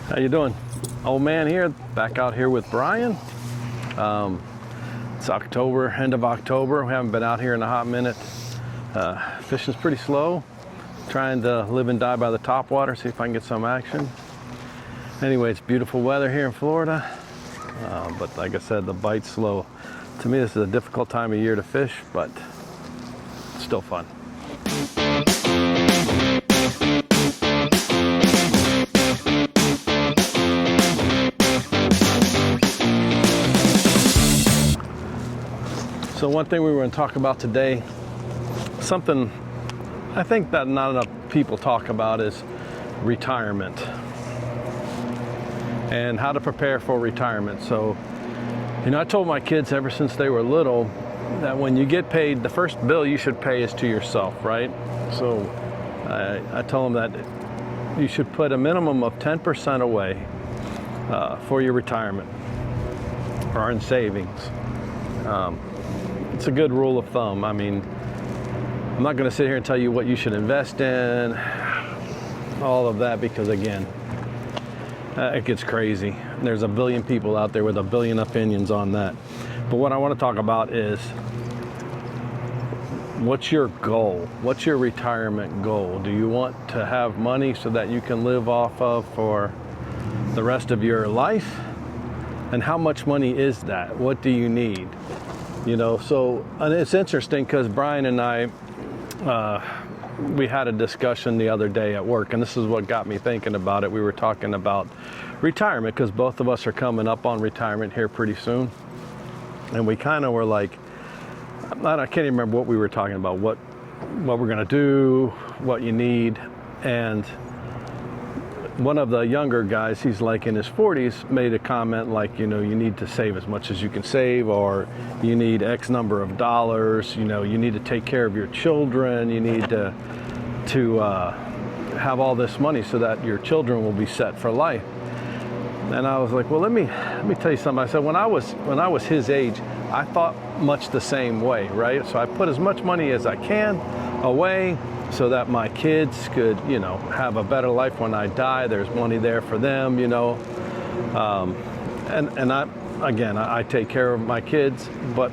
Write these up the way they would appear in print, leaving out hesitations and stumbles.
How you doing? Old man here, back out here with Brian. It's October, end of October. We haven't been out here in a hot minute. Fishing's pretty slow. Trying to live and die by the topwater, see if I can get some action. Anyway, it's beautiful weather here in Florida. But like I said, the bite's slow. To me, this is a difficult time of year to fish, but it's still fun. So one thing we were going to talk about today, something I think that not enough people talk about, is retirement and how to prepare for retirement. So, I told my kids ever since they were little that when you get paid, the first bill you should pay is to yourself, right? So I told them that you should put a minimum of 10% away for your retirement or in savings. It's a good rule of thumb. I mean, I'm not going to sit here and tell you what you should invest in, all of that, because again, it gets crazy. There's a billion people out there with a billion opinions on that. But what I want to talk about is, what's your goal? What's your retirement goal? Do you want to have money so that you can live off of for the rest of your life? And how much money is that? What do you need? So and it's interesting because Brian and I, we had a discussion the other day at work, and this is what got me thinking about it. We were talking about retirement because both of us are coming up on retirement here pretty soon. And we kind of were like, I can't even remember what we were talking about, what we're going to do, what you need. And one of the younger guys, he's like in his 40s, made a comment like, you need to save as much as you can save, or you need X number of dollars, you need to take care of your children, you need to have all this money so that your children will be set for life. And I was like, well, let me tell you something. I said, when I was his age, I thought much the same way, right? So I put as much money as I can away so that my kids could, have a better life when I die. There's money there for them, and I take care of my kids, but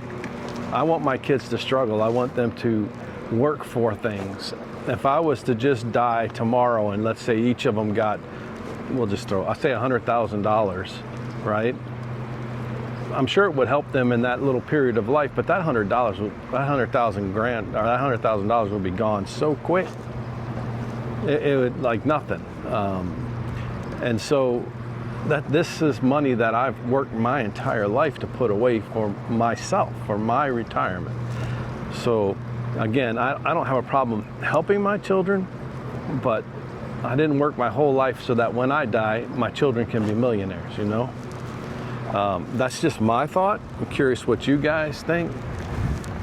I want my kids to struggle. I want them to work for things. If I was to just die tomorrow and let's say each of them got, I'll say $100,000, right? I'm sure it would help them in that little period of life, but that $100,000 would be gone so quick. It would like nothing. And so this is money that I've worked my entire life to put away for myself, for my retirement. So again, I don't have a problem helping my children, but I didn't work my whole life so that when I die, my children can be millionaires, That's just my thought. I'm curious what you guys think.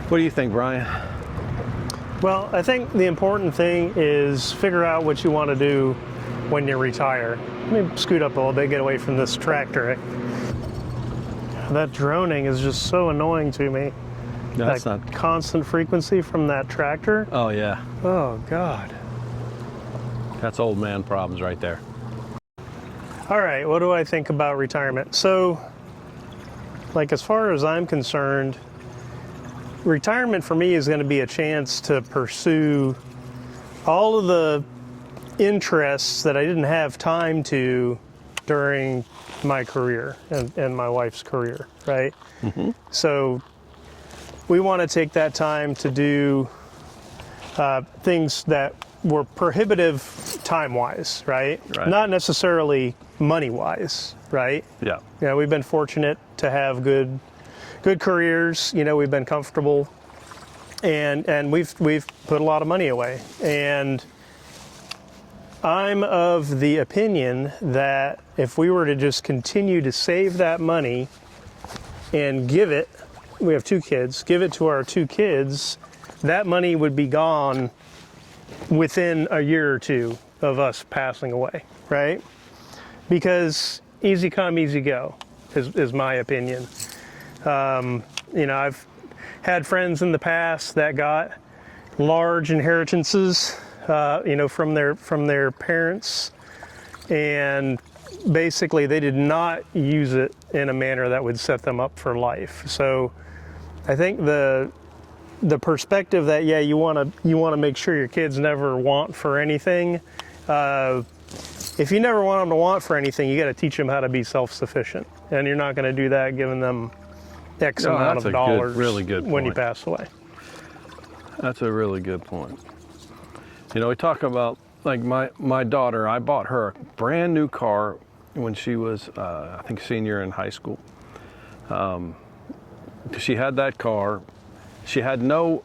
What do you think, Brian? Well, I think the important thing is figure out what you want to do when you retire. Let me scoot up a little bit, get away from this tractor. That droning is just so annoying to me. That's that not constant frequency from that tractor. Oh, yeah. Oh, God. That's old man problems right there. All right, what do I think about retirement? So, as far as I'm concerned, retirement for me is going to be a chance to pursue all of the interests that I didn't have time to during my career and my wife's career, right? Mm-hmm. So we want to take that time to do things that were prohibitive time-wise, right? Not necessarily money-wise, right? Yeah. We've been fortunate to have good careers. We've been comfortable, and we've put a lot of money away. And I'm of the opinion that if we were to just continue to save that money and give it, we have 2 kids, give it to our 2 kids, that money would be gone within a year or 2 of us passing away, right? Because easy come, easy go is my opinion. I've had friends in the past that got large inheritances, from their parents, and basically they did not use it in a manner that would set them up for life. So I think the perspective that, yeah, you want to make sure your kids never want for anything. If you never want them to want for anything, you got to teach them how to be self-sufficient, and you're not going to do that giving them X amount of dollars really good when you point. pass away. That's a really good point. You know, we talk about, like, my daughter, I bought her a brand new car when she was, I think, senior in high school. She had that car. She had no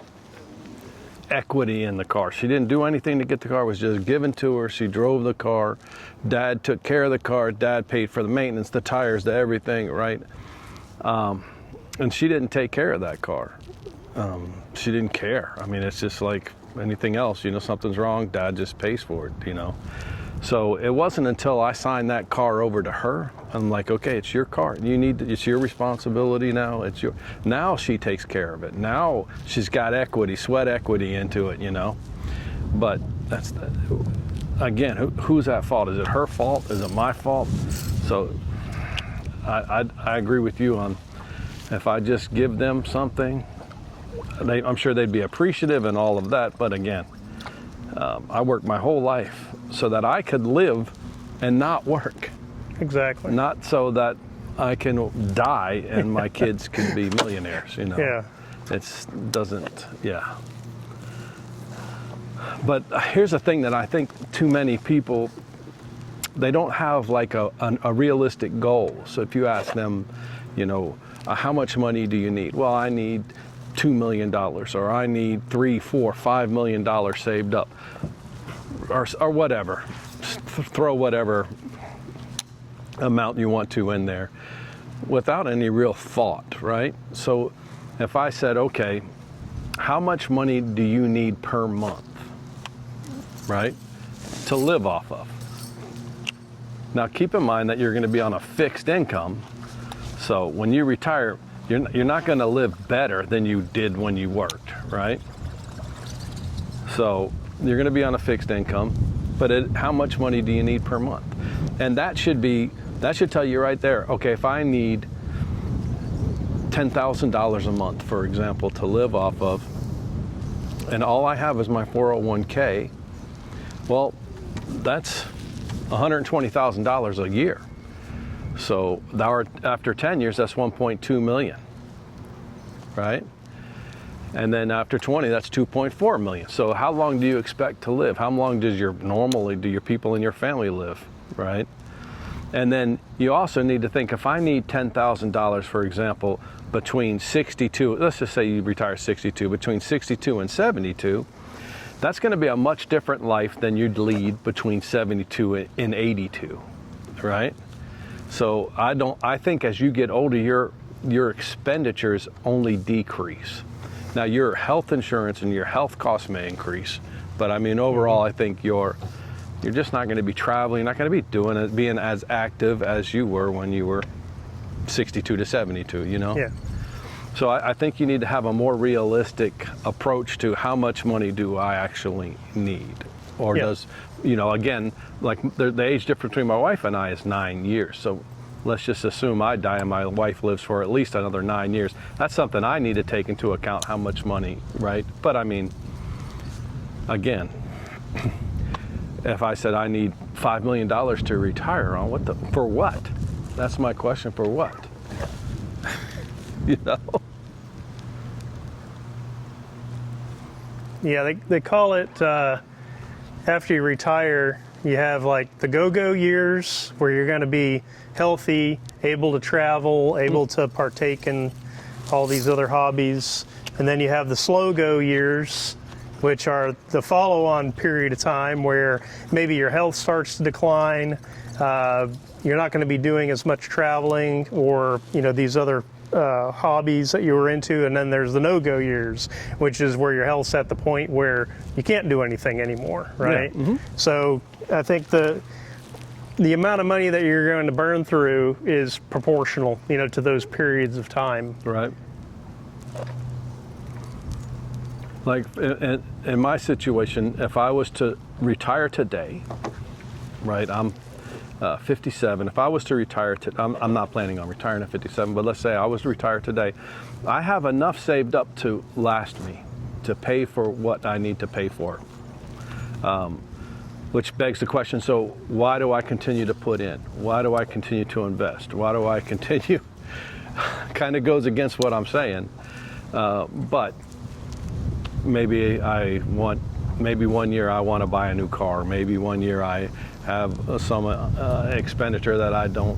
equity in the car. She didn't do anything to get the car. It was just given to her. She drove the car. Dad took care of the car. Dad paid for the maintenance, the tires, the everything, right? And she didn't take care of that car. She didn't care. I mean, it's just like anything else, you know, something's wrong, Dad just pays for it, you know. So it wasn't until I signed that car over to her, I'm like, okay, it's your car. It's your responsibility now. Now she takes care of it. Now she's got equity, sweat equity into it, you know. But again, who's at fault? Is it her fault? Is it my fault? So I agree with you on, if I just give them something, I'm sure they'd be appreciative and all of that. But again, I worked my whole life so that I could live and not work. Exactly. Not so that I can die and my kids can be millionaires, you know. Yeah. Yeah. But here's the thing that I think too many people, they don't have like a realistic goal. So if you ask them, you know, how much money do you need? Well, I need $2 million, or I need $3, $4, $5 million saved up, or whatever. Throw whatever amount you want to in there without any real thought, right? So if I said, okay, how much money do you need per month, right, to live off of? Now keep in mind that you're going to be on a fixed income. So when you retire, you're not going to live better than you did when you worked, right? So you're going to be on a fixed income, but how much money do you need per month? And that should tell you right there, okay, if I need $10,000 a month, for example, to live off of, and all I have is my 401k, well, that's $120,000 a year. So after 10 years, that's 1.2 million, right? And then after 20, that's 2.4 million. So how long do you expect to live? How long do your people in your family live, right? And then you also need to think, if I need $10,000, for example, between 62, let's just say you retire 62, between 62 and 72, that's going to be a much different life than you'd lead between 72 and 82, right? So I think as you get older, your expenditures only decrease. Now your health insurance and your health costs may increase, but I mean overall, I think you're just not going to be traveling, you're not going to be being as active as you were when you were 62 to 72, you know? Yeah. So I think you need to have a more realistic approach to how much money do I actually need? Or does, you know, again, like the age difference between my wife and I is 9 years. So let's just assume I die and my wife lives for at least another 9 years. That's something I need to take into account, how much money, right? But I mean, again, if I said I need $5 million to retire on, for what? That's my question, for what? You know? Yeah, they call it, after you retire, you have like the go-go years where you're going to be healthy, able to travel, able to partake in all these other hobbies. And then you have the slow-go years, which are the follow-on period of time where maybe your health starts to decline. You're not going to be doing as much traveling or, you know, these other hobbies that you were into. And then there's the no-go years, which is where your health's at the point where you can't do anything anymore, right? Yeah. Mm-hmm. So I think the amount of money that you're going to burn through is proportional, you know, to those periods of time. Right. Like in my situation, if I was to retire today, right, 57, if I was to retire, I'm not planning on retiring at 57, but let's say I was to retire today, I have enough saved up to last me, to pay for what I need to pay for. Which begs the question, so why do I continue to put in? Why do I continue to invest? Why do I continue? Kind of goes against what I'm saying, but maybe maybe one year I want to buy a new car. Maybe one year I have some expenditure that I don't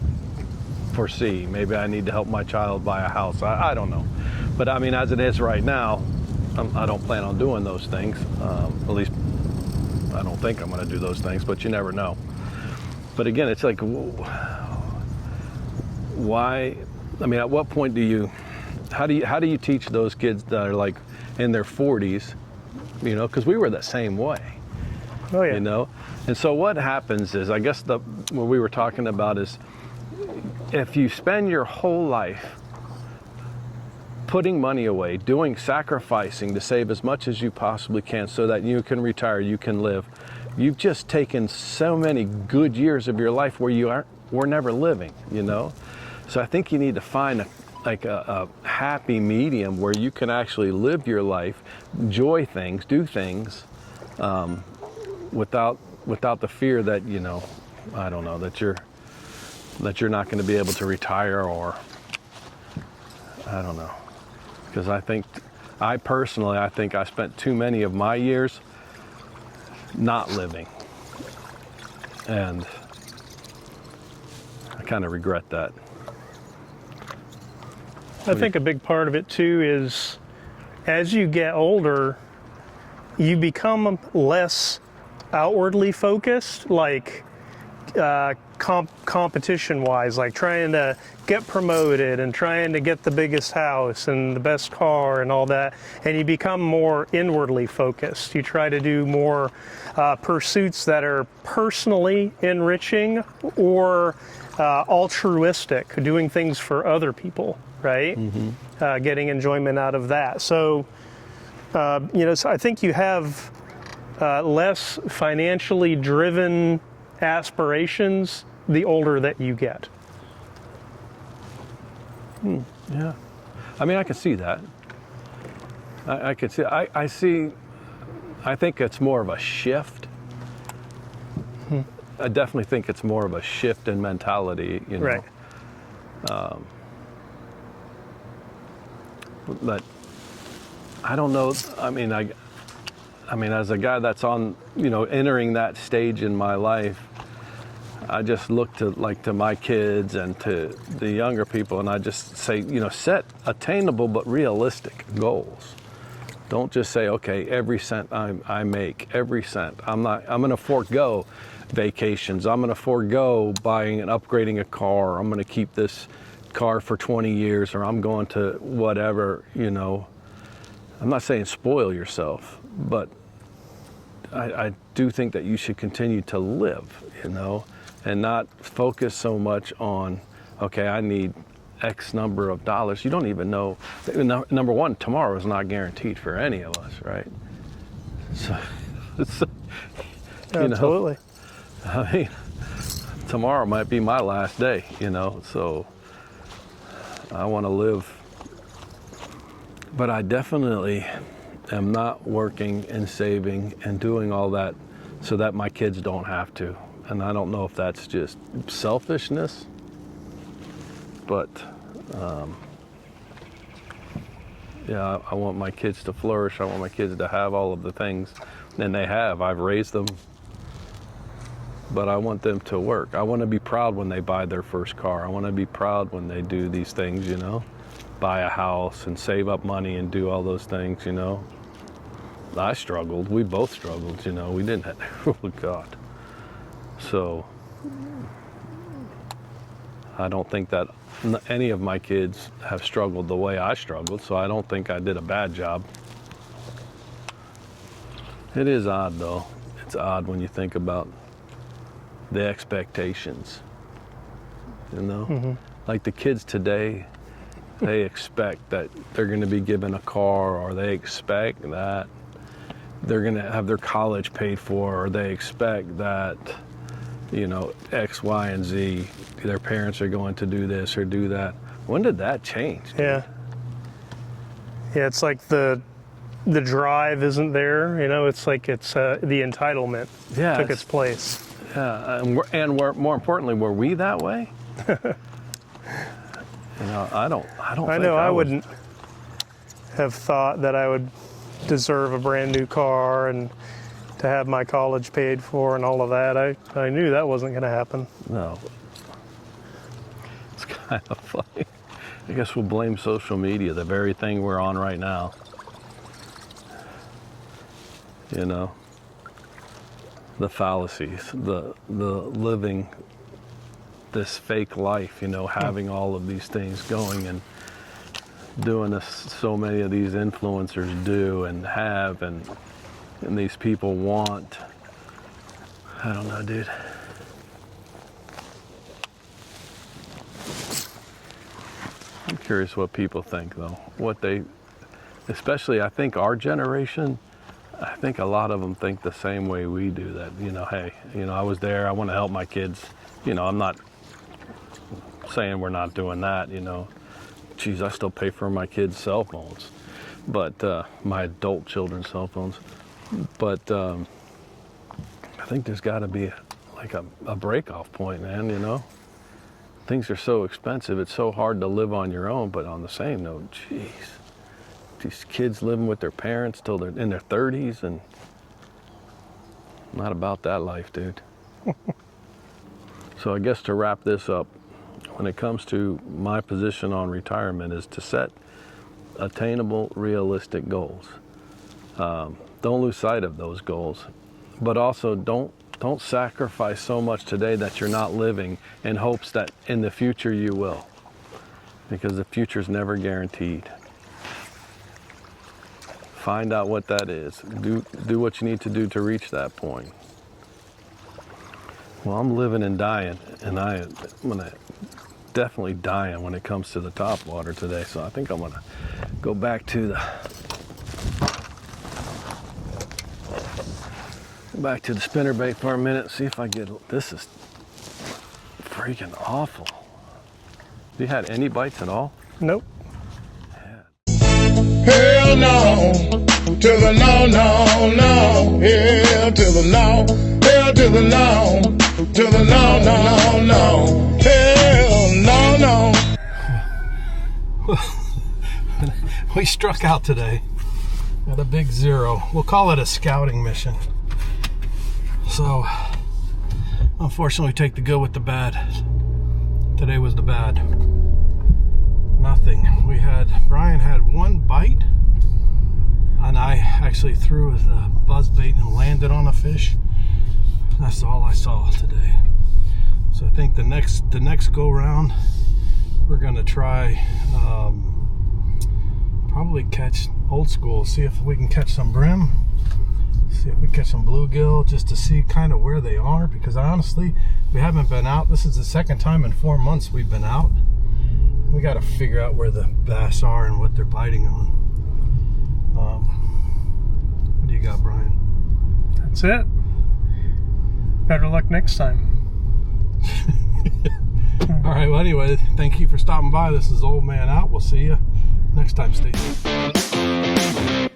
foresee. Maybe I need to help my child buy a house. I don't know. But I mean, as it is right now, I don't plan on doing those things. At least I don't think I'm going to do those things, but you never know. But again, it's like, why? I mean, at what point how do you teach those kids that are like in their 40s, you know, because we were the same way. Oh yeah. You know, and so what happens is, I guess what we were talking about is, if you spend your whole life putting money away, sacrificing to save as much as you possibly can so that you can retire, you can live, you've just taken so many good years of your life where we're never living, you know. So I think you need to find a happy medium where you can actually live your life, enjoy things, do things, without the fear that, you know, I don't know, that you're not going to be able to retire, or I don't know. Because I think I spent too many of my years not living, and I kind of regret that. I think a big part of it too is, as you get older, you become less outwardly focused, like competition-wise, like trying to get promoted and trying to get the biggest house and the best car and all that, and you become more inwardly focused. You try to do more pursuits that are personally enriching or altruistic, doing things for other people, right? Mm-hmm. Getting enjoyment out of that. So, so I think you have less financially driven aspirations the older that you get. Yeah, I mean, I can see that. I can see. I think it's more of a shift. I definitely think it's more of a shift in mentality, you know. Right. But I don't know. I mean, as a guy that's on, you know, entering that stage in my life, I just look to my kids and to the younger people, and I just say, you know, set attainable but realistic goals. Don't just say, okay, every cent I make, every cent. I'm going to forego vacations. I'm going to forego buying and upgrading a car. I'm going to keep this car for 20 years, or I'm going to whatever, you know. I'm not saying spoil yourself, but I do think that you should continue to live, you know, and not focus so much on, okay, I need X number of dollars. You don't even know. Number one, tomorrow is not guaranteed for any of us, right? So, Absolutely. I mean, tomorrow might be my last day, you know, so I want to live. But I definitely am not working and saving and doing all that so that my kids don't have to. And I don't know if that's just selfishness, but yeah, I want my kids to flourish. I want my kids to have all of the things, and they have. I've raised them, but I want them to work. I want to be proud when they buy their first car. I want to be proud when they do these things, you know, buy a house and save up money and do all those things, you know. I struggled. We both struggled, you know. We didn't have, oh God. So I don't think that any of my kids have struggled the way I struggled, so I don't think I did a bad job. It is odd, though. It's odd when you think about the expectations, you know? Mm-hmm. Like the kids today, they expect that they're going to be given a car, or they expect that they're going to have their college paid for, or they expect that, X, Y, and Z. Their parents are going to do this or do that. When did that change? Yeah. Yeah, it's like the drive isn't there. It's like it's the entitlement took its place. Yeah, and more importantly, were we that way? I don't. I know I wouldn't have thought that I would deserve a brand new car and to have my college paid for and all of that. I knew that wasn't going to happen. No. It's kind of funny. I guess we'll blame social media, the very thing we're on right now. The fallacies, the living this fake life, having all of these things going and doing this, so many of these influencers do and have, and these people want. I don't know, dude. I'm curious what people think, though. Especially, I think our generation, I think a lot of them think the same way we do, that, hey, I was there, I want to help my kids. I'm not saying we're not doing that, Geez, I still pay for my kids' cell phones, but my adult children's cell phones. But I think there's got to be a break-off point, man, Things are so expensive, it's so hard to live on your own, but on the same note, geez. These kids living with their parents till they're in their 30s, and not about that life, dude. So I guess to wrap this up, when it comes to my position on retirement, is to set attainable, realistic goals. Don't lose sight of those goals, but also don't sacrifice so much today that you're not living in hopes that in the future you will, because the future's never guaranteed. Find out what that is. Do what you need to do to reach that point. Well, I'm living and dying, and I'm definitely dying when it comes to the top water today. So I think I'm gonna go back to the spinnerbait for a minute. See if I get. This is freaking awful. Have you had any bites at all? Nope. Hell no, to the no, no, no. Hell to the no, hell to the no, to the no, no, no. Hell no, no. We struck out today at a big 0. We'll call it a scouting mission. So, unfortunately, we take the good with the bad. Today was the bad. Nothing. Brian had one bite, and I actually threw with a buzz bait and landed on a fish. That's all I saw today. So I think the next go round, we're gonna try probably catch old school, see if we can catch some brim, see if we catch some bluegill, just to see kind of where they are, because honestly, we haven't been out. This is the second time in 4 months we've been out. We got to figure out where the bass are and what they're biting on. What do you got, Brian? That's it. Better luck next time. All right, well, anyway, thank you for stopping by. This is Old Man Out. We'll see you next time. Stay tuned.